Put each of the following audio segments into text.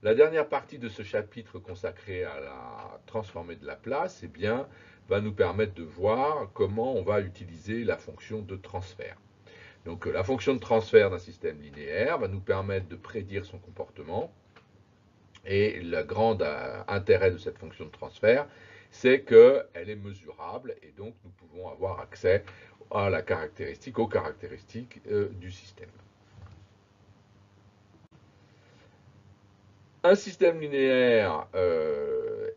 La dernière partie de ce chapitre consacré à la transformée de la place, eh bien, va nous permettre de voir comment on va utiliser la fonction de transfert. Donc la fonction de transfert d'un système linéaire va nous permettre de prédire son comportement. Et le grand intérêt de cette fonction de transfert, c'est qu'elle est mesurable et donc nous pouvons avoir accès à la caractéristique, aux caractéristiques du système. Un système linéaire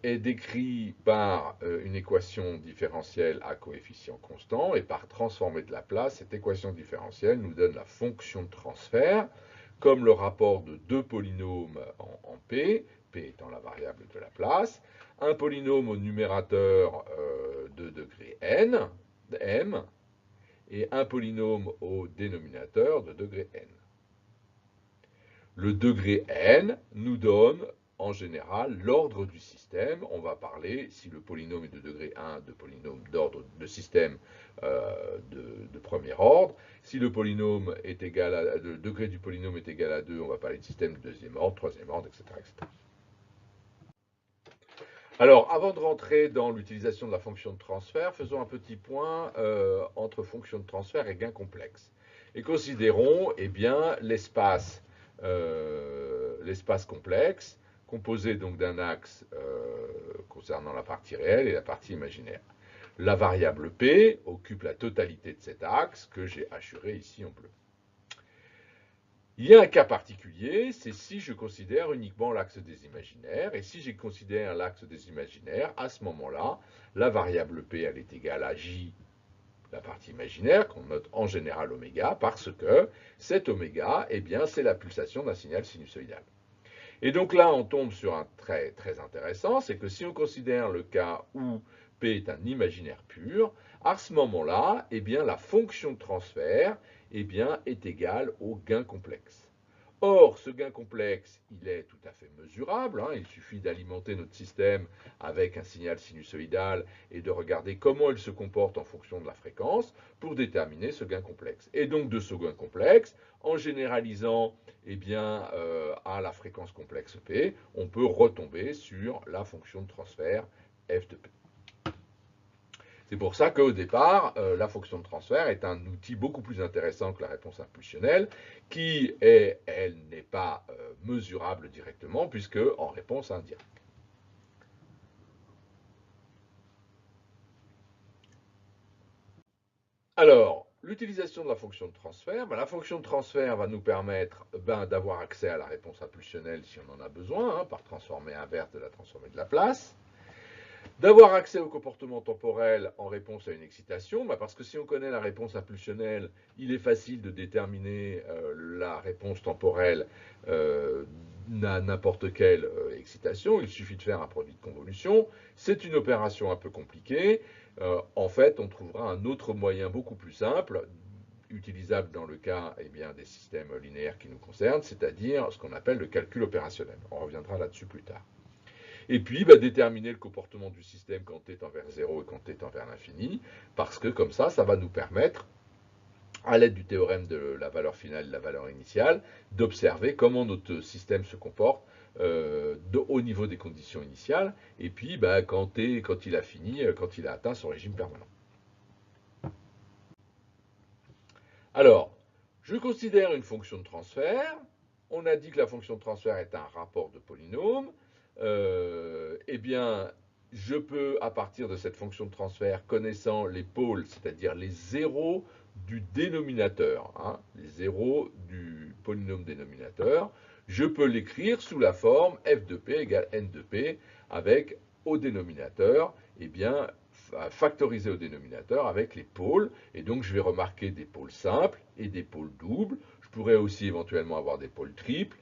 est décrit par une équation différentielle à coefficient constant et par transformée de la place, cette équation différentielle nous donne la fonction de transfert comme le rapport de deux polynômes en P, P étant la variable de la place, un polynôme au numérateur de degré n, m, et un polynôme au dénominateur de degré n. Le degré n nous donne en général l'ordre du système. On va parler, si le polynôme est de degré 1, de polynôme d'ordre de système de premier ordre. Si le polynôme est égal à, le degré du polynôme est égal à 2, on va parler de système de deuxième ordre, troisième ordre, etc., etc. Alors, avant de rentrer dans l'utilisation de la fonction de transfert, faisons un petit point entre fonction de transfert et gain complexe. Et considérons eh bien, l'espace complexe, composé donc d'un axe concernant la partie réelle et la partie imaginaire. La variable P occupe la totalité de cet axe que j'ai assuré ici en bleu. Il y a un cas particulier, c'est si je considère uniquement l'axe des imaginaires. Et si je considère l'axe des imaginaires, à ce moment-là, la variable P, elle est égale à J, la partie imaginaire, qu'on note en général oméga, parce que cet oméga, eh bien, c'est la pulsation d'un signal sinusoïdal. Et donc là, on tombe sur un trait très intéressant, c'est que si on considère le cas où P est un imaginaire pur, à ce moment-là, eh bien, la fonction de transfert eh bien, est égale au gain complexe. Or, ce gain complexe, il est tout à fait mesurable. Hein. Il suffit d'alimenter notre système avec un signal sinusoïdal et de regarder comment il se comporte en fonction de la fréquence pour déterminer ce gain complexe. Et donc, de ce gain complexe, en généralisant eh bien, à la fréquence complexe P, on peut retomber sur la fonction de transfert f de P. C'est pour ça qu'au départ, la fonction de transfert est un outil beaucoup plus intéressant que la réponse impulsionnelle, qui est, elle, n'est pas mesurable directement, puisque en réponse indirecte. Alors, l'utilisation de la fonction de transfert, la fonction de transfert va nous permettre d'avoir accès à la réponse impulsionnelle si on en a besoin, hein, par transformée inverse de la transformée de la place. D'avoir accès au comportement temporel en réponse à une excitation, parce que si on connaît la réponse impulsionnelle, il est facile de déterminer la réponse temporelle à n'importe quelle excitation. Il suffit de faire un produit de convolution. C'est une opération un peu compliquée. En fait, on trouvera un autre moyen beaucoup plus simple, utilisable dans le cas eh bien, des systèmes linéaires qui nous concernent, c'est-à-dire ce qu'on appelle le calcul opérationnel. On reviendra là-dessus plus tard. Et puis, déterminer le comportement du système quand t tend vers 0 et quand t tend vers l'infini, parce que comme ça va nous permettre, à l'aide du théorème de la valeur finale et de la valeur initiale, d'observer comment notre système se comporte au niveau des conditions initiales, et puis quand il a fini, quand il a atteint son régime permanent. Alors, je considère une fonction de transfert. On a dit que la fonction de transfert est un rapport de polynômes. Eh bien, je peux, à partir de cette fonction de transfert, connaissant les pôles, c'est-à-dire les zéros du dénominateur, hein, les zéros du polynôme dénominateur, je peux l'écrire sous la forme f de p égale n de p, avec au dénominateur, eh bien, factoriser au dénominateur avec les pôles, et donc je vais remarquer des pôles simples et des pôles doubles. Je pourrais aussi éventuellement avoir des pôles triples.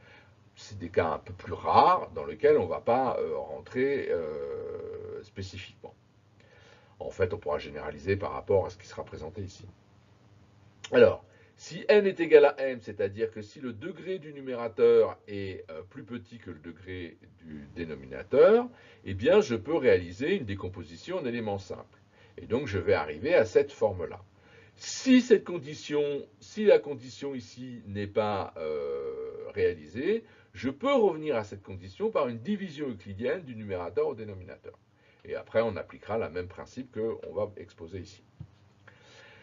C'est des cas un peu plus rares dans lesquels on ne va pas rentrer spécifiquement. En fait, on pourra généraliser par rapport à ce qui sera présenté ici. Alors, si n est égal à m, c'est-à-dire que si le degré du numérateur est plus petit que le degré du dénominateur, eh bien, je peux réaliser une décomposition en éléments simples. Et donc, je vais arriver à cette forme-là. Si la condition ici n'est pas réalisée, je peux revenir à cette condition par une division euclidienne du numérateur au dénominateur. Et après, on appliquera le même principe qu'on va exposer ici.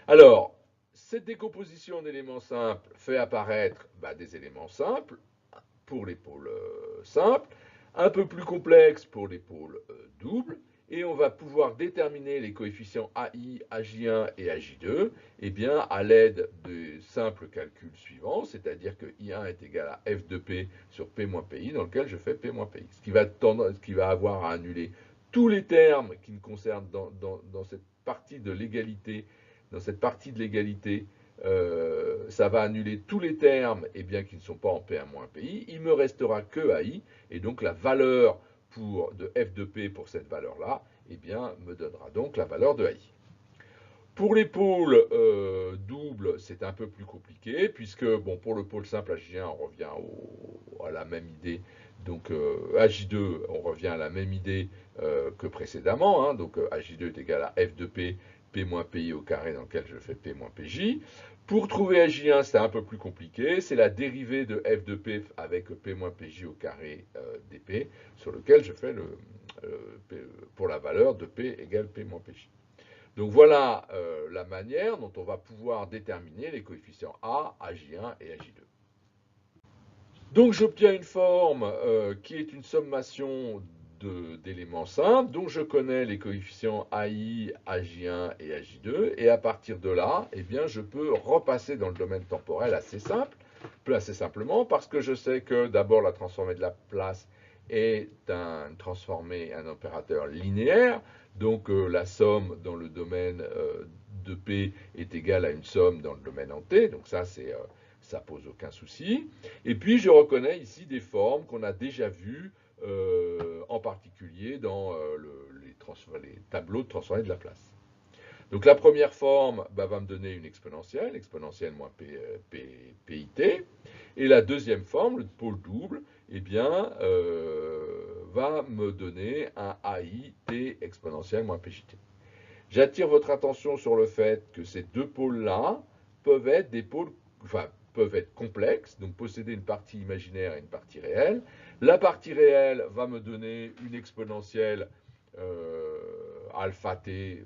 Alors, cette décomposition d'éléments simples fait apparaître des éléments simples pour les pôles simples, un peu plus complexes pour les pôles doubles, et on va pouvoir déterminer les coefficients AI, AJ1 et AJ2 à l'aide des simples calculs suivants, c'est-à-dire que I1 est égal à F de P sur P moins PI, dans lequel je fais P moins PI, ce qui va avoir à annuler tous les termes qui me concernent dans cette partie de l'égalité. Dans cette partie de l'égalité, ça va annuler tous les termes qui ne sont pas en P1 moins PI. Il me restera que AI, et donc la valeur de f de p pour cette valeur-là, me donnera donc la valeur de AI. Pour les pôles doubles, c'est un peu plus compliqué, puisque pour le pôle simple Aj1, on revient à la même idée. Donc Aj2, on revient à la même idée que précédemment. Donc Aj2 est égal à f de p, p moins pi au carré, dans lequel je fais p moins pj. Pour trouver Aj1, c'est un peu plus compliqué. C'est la dérivée de f de p avec p moins pj au carré dp, sur lequel je fais pour la valeur de p égale p moins pj. Donc voilà la manière dont on va pouvoir déterminer les coefficients A, Aj1 et Aj2. Donc j'obtiens une forme qui est une sommation d'éléments simples, dont je connais les coefficients AI, Aj1 et Aj2, et à partir de là, je peux repasser dans le domaine temporel assez simplement, parce que je sais que d'abord la transformée de la place est un opérateur linéaire, donc la somme dans le domaine de P est égale à une somme dans le domaine en T, donc ça pose aucun souci. Et puis je reconnais ici des formes qu'on a déjà vues, en particulier dans les tableaux de transformée de la place. Donc la première forme va me donner une exponentielle moins PIT, et la deuxième forme, le pôle double, va me donner un AIT exponentielle moins PJT. J'attire votre attention sur le fait que ces deux pôles-là peuvent être peuvent être complexes, donc posséder une partie imaginaire et une partie réelle. La partie réelle va me donner une exponentielle alpha t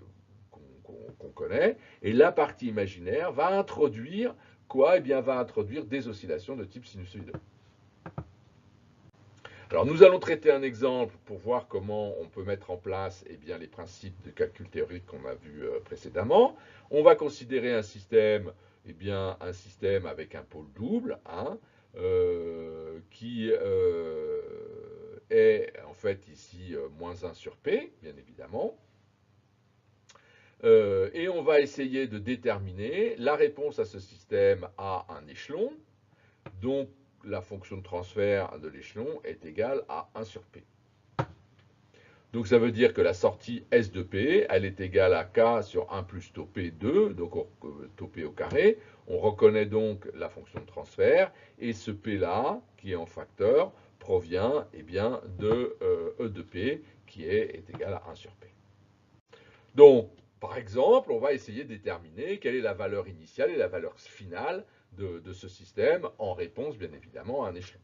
qu'on connaît, et la partie imaginaire va introduire quoi? Va introduire des oscillations de type sinusoïdal. Alors nous allons traiter un exemple pour voir comment on peut mettre en place les principes de calcul théorique qu'on a vu précédemment. On va considérer un système avec un pôle double, qui est en fait ici moins 1 sur P, bien évidemment. Et on va essayer de déterminer la réponse à ce système à un échelon. Donc la fonction de transfert de l'échelon est égale à 1 sur P. Donc ça veut dire que la sortie S de P, elle est égale à K sur 1 plus tau P2, donc tau P au carré. On reconnaît donc la fonction de transfert, et ce P-là, qui est en facteur, provient de E de P, qui est égal à 1 sur P. Donc, par exemple, on va essayer de déterminer quelle est la valeur initiale et la valeur finale de ce système, en réponse, bien évidemment, à un échelon.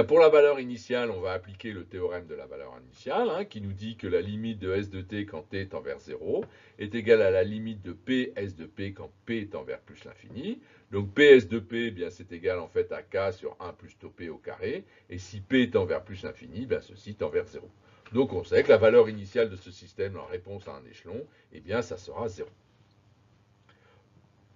Pour la valeur initiale, on va appliquer le théorème de la valeur initiale, qui nous dit que la limite de S de t quand t tend vers 0 est égale à la limite de P S de P quand P tend vers plus l'infini. Donc PS de P, c'est égal en fait à K sur 1 plus tau P au carré, et si P tend vers plus l'infini, ceci tend vers 0. Donc on sait que la valeur initiale de ce système en réponse à un échelon, ça sera 0.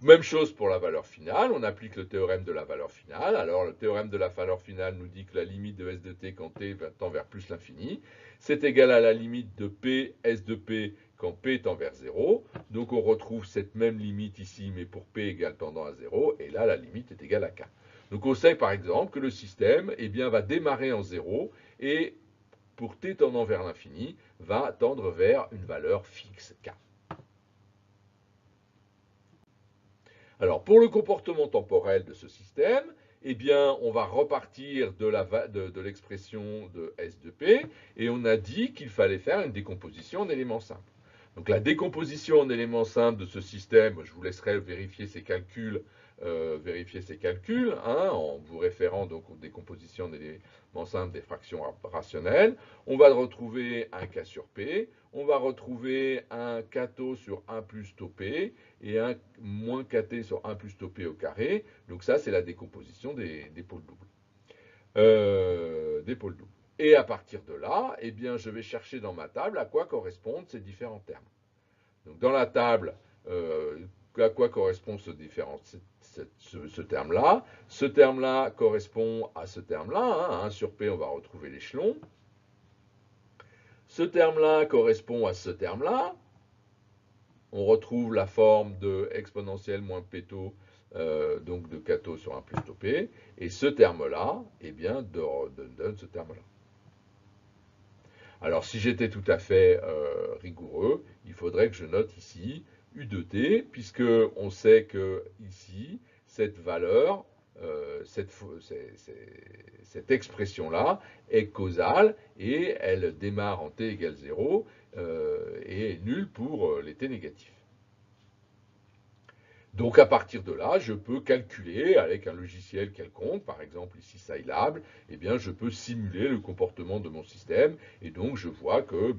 Même chose pour la valeur finale, on applique le théorème de la valeur finale. Alors le théorème de la valeur finale nous dit que la limite de S de t quand t tend vers plus l'infini, c'est égal à la limite de P S de P quand P tend vers 0. Donc on retrouve cette même limite ici, mais pour P égale tendant à 0, et là la limite est égale à K. Donc on sait par exemple que le système va démarrer en 0, et pour t tendant vers l'infini, va tendre vers une valeur fixe K. Alors, pour le comportement temporel de ce système, on va repartir de l'expression de S de P, et on a dit qu'il fallait faire une décomposition en éléments simples. Donc la décomposition en éléments simples de ce système, je vous laisserai vérifier ces calculs vérifier ces calculs, hein, en vous référant donc aux décompositions d'éléments simples des fractions rationnelles. On va retrouver un K sur P, on va retrouver un Kto sur 1 plus tau P et un moins Kt sur 1 plus tau P au carré. Donc ça, c'est la décomposition des pôles doubles. Et à partir de là, eh bien, je vais chercher dans ma table à quoi correspondent ces différents termes. Donc dans la table, à quoi correspond ce terme-là? Ce terme-là correspond à ce terme-là. Hein, 1 sur P, on va retrouver l'échelon. Ce terme-là correspond à ce terme-là. On retrouve la forme de exponentielle moins Pto, donc de Kto sur 1 plus tau P. Et ce terme-là, eh bien, donne ce terme-là. Alors, si j'étais tout à fait rigoureux, il faudrait que je note ici U de t, puisque on sait que ici, cette valeur, cette expression-là est causale et elle démarre en t égale 0 et est nulle pour les t négatifs. Donc à partir de là, je peux calculer avec un logiciel quelconque, par exemple ici Scilab, eh bien je peux simuler le comportement de mon système et donc je vois que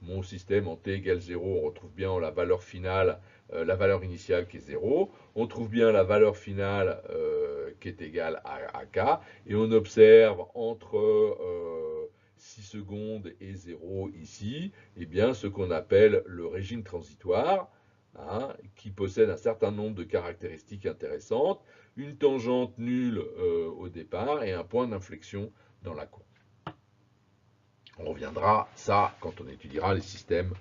mon système en t égale 0, on retrouve bien la valeur finale, la valeur initiale qui est 0, on trouve bien la valeur finale qui est égale à k et on observe entre 6 secondes et 0 ici, eh bien ce qu'on appelle le régime transitoire. Hein, qui possède un certain nombre de caractéristiques intéressantes, une tangente nulle au départ et un point d'inflexion dans la courbe. On reviendra ça quand on étudiera les systèmes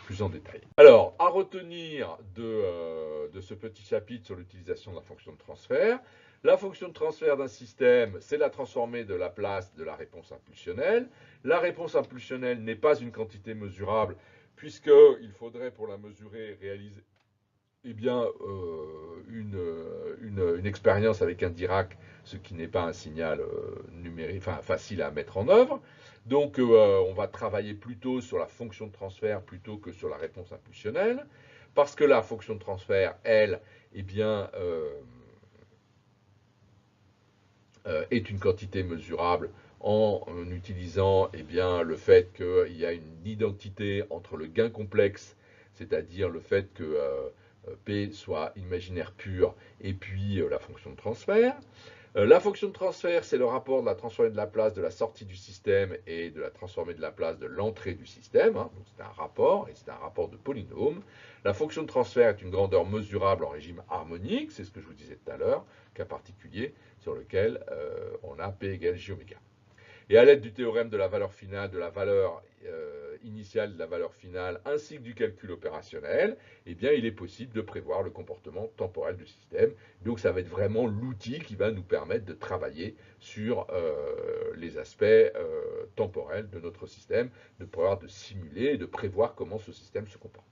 plus en détail. Alors, à retenir de ce petit chapitre sur l'utilisation de la fonction de transfert, la fonction de transfert d'un système, c'est la transformée de la place de la réponse impulsionnelle. La réponse impulsionnelle n'est pas une quantité mesurable, puisqu'il faudrait pour la mesurer réaliser une expérience avec un Dirac, ce qui n'est pas un signal numérique, facile à mettre en œuvre. Donc on va travailler plutôt sur la fonction de transfert plutôt que sur la réponse impulsionnelle, parce que la fonction de transfert, elle, est une quantité mesurable en utilisant le fait qu'il y a une identité entre le gain complexe, c'est-à-dire le fait que P soit imaginaire pur, et puis la fonction de transfert. La fonction de transfert, c'est le rapport de la transformée de la place de la sortie du système et de la transformée de la place de l'entrée du système. Hein. Donc c'est un rapport, et c'est un rapport de polynôme. La fonction de transfert est une grandeur mesurable en régime harmonique, c'est ce que je vous disais tout à l'heure, cas particulier sur lequel on a P égale J oméga. Et à l'aide du théorème de la valeur finale, de la valeur initiale, de la valeur finale, ainsi que du calcul opérationnel, eh bien, il est possible de prévoir le comportement temporel du système. Donc, ça va être vraiment l'outil qui va nous permettre de travailler sur les aspects temporels de notre système, de pouvoir simuler et de prévoir comment ce système se comporte.